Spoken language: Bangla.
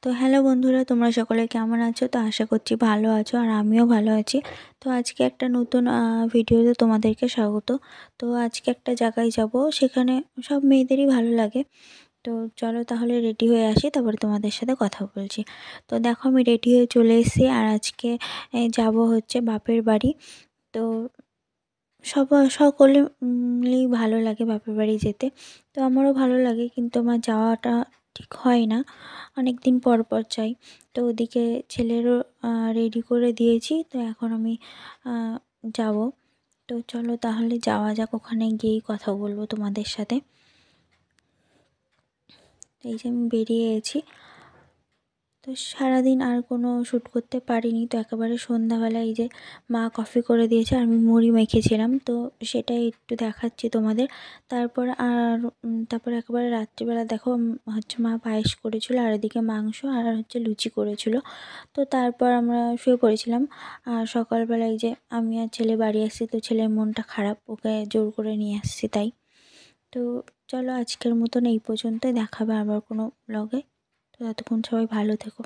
তো হ্যালো বন্ধুরা, তোমরা সকলে কেমন আছো? তো আশা করছি ভালো আছো, আর আমিও ভালো আছি। তো আজকে একটা নতুন ভিডিওতে তোমাদেরকে স্বাগত। তো আজকে একটা জায়গায় যাব, সেখানে সব মেয়েদেরই ভালো লাগে। তো চলো তাহলে রেডি হয়ে আসি, তারপরে তোমাদের সাথে কথা বলছি। তো দেখো আমি রেডি হয়ে চলে এসেছি, আর আজকে যাব হচ্ছে বাপের বাড়ি। তো সকলেই ভালো লাগে বাপের বাড়ি যেতে। তো আমারও ভালো লাগে, কিন্তু আমার যাওয়াটা ঠিক হয় না, অনেক দিন পর পর যাই। তো ওদিকে ছেলেরও রেডি করে দিয়েছি, তো এখন আমি যাব। তো চলো তাহলে যাওয়া যাক, ওখানে গিয়েই কথা বলবো তোমাদের সাথে। এই যে আমি বেরিয়ে গেছি। তো সারাদিন আর কোনো শ্যুট করতে পারিনি, তো একেবারে সন্ধ্যাবেলা এই যে মা কফি করে দিয়েছে, আর আমি মুড়ি মেখেছিলাম, তো সেটাই একটু দেখাচ্ছি তোমাদের। তারপর একেবারে রাত্রিবেলা দেখো হচ্ছে মা পায়েস করেছিল, আর এদিকে মাংস আর হচ্ছে লুচি করেছিল। তো তারপর আমরা শুয়ে পড়েছিলাম। আর সকালবেলা এই যে আমি আর ছেলে বাড়ি আসছি, তো ছেলের মনটা খারাপ, ওকে জোর করে নিয়ে আসছি তাই। তো চলো আজকের মতন এই পর্যন্তই, দেখাবে আবার কোনো ব্লগে। তো ততক্ষণ সবাই ভালো থেকো।